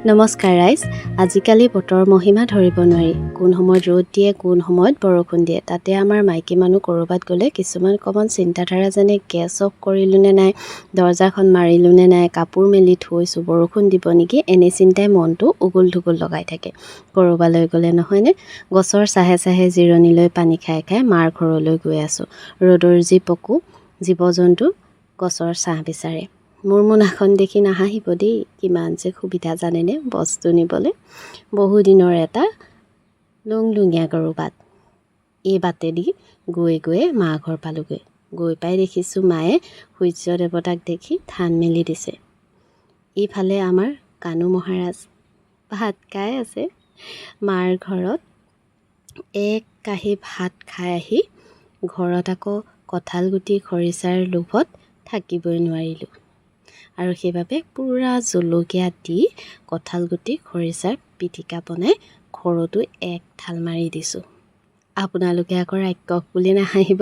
নমস্কাৰ ৰাইজ। আজিকালি বতৰৰ মহিমা ধৰিব নোৱাৰি। কোন সময়ত ৰ'দ দিয়ে, কোন সময়ত বৰষুণ দিয়ে। তাতে আমাৰ মাইকী মানুহ ক'ৰবাত গ'লে কিছুমান অকণমান চিন্তাধাৰা যেনে গেছ অফ কৰিলোঁ নে নাই, দৰজাখন মাৰিলোঁ নে নাই, কাপোৰ মেলি থৈছোঁ, বৰষুণ দিব নেকি, এনে চিন্তাই মনটো উগুল থুগুল লগাই থাকে। ক'ৰবালৈ গ'লে নহয়নে, গছৰ চাহে চাহে জিৰণি লৈ পানী খাই খাই মাৰ ঘৰলৈ গৈ আছোঁ। ৰ'দৰ যি পকো, জীৱ জন্তু গছৰ ছাঁ বিচাৰে। মোৰ মোনাখন দেখি নাহাঁহিব দেই, কিমান যে সুবিধা জানেনে বস্তু নিবলৈ। বহুদিনৰ এটা লুংলুঙীয়া গৰু বাট। এই বাটেদি গৈ গৈয়ে মা ঘৰ পালোগৈ। গৈ পাই দেখিছোঁ মায়ে সূৰ্য দেৱতাক দেখি ধান মেলি দিছে। ইফালে আমাৰ কানু মহাৰাজ ভাত খাই আছে। মাৰ ঘৰত এক কাঁহী ভাত খাই আহি ঘৰত আকৌ কঁঠাল গুটি খৰিচাৰ লোভত থাকিবই নোৱাৰিলোঁ, আৰু সেইবাবে পূৰা জলকীয়া দি কঁঠাল গুটি খৰিচাৰ পিটিকা বনাই ঘৰতো এক থাল মাৰি দিছোঁ। আপোনালোকে আকৌ ৰাক্ষস বুলি নাহাঁহিব।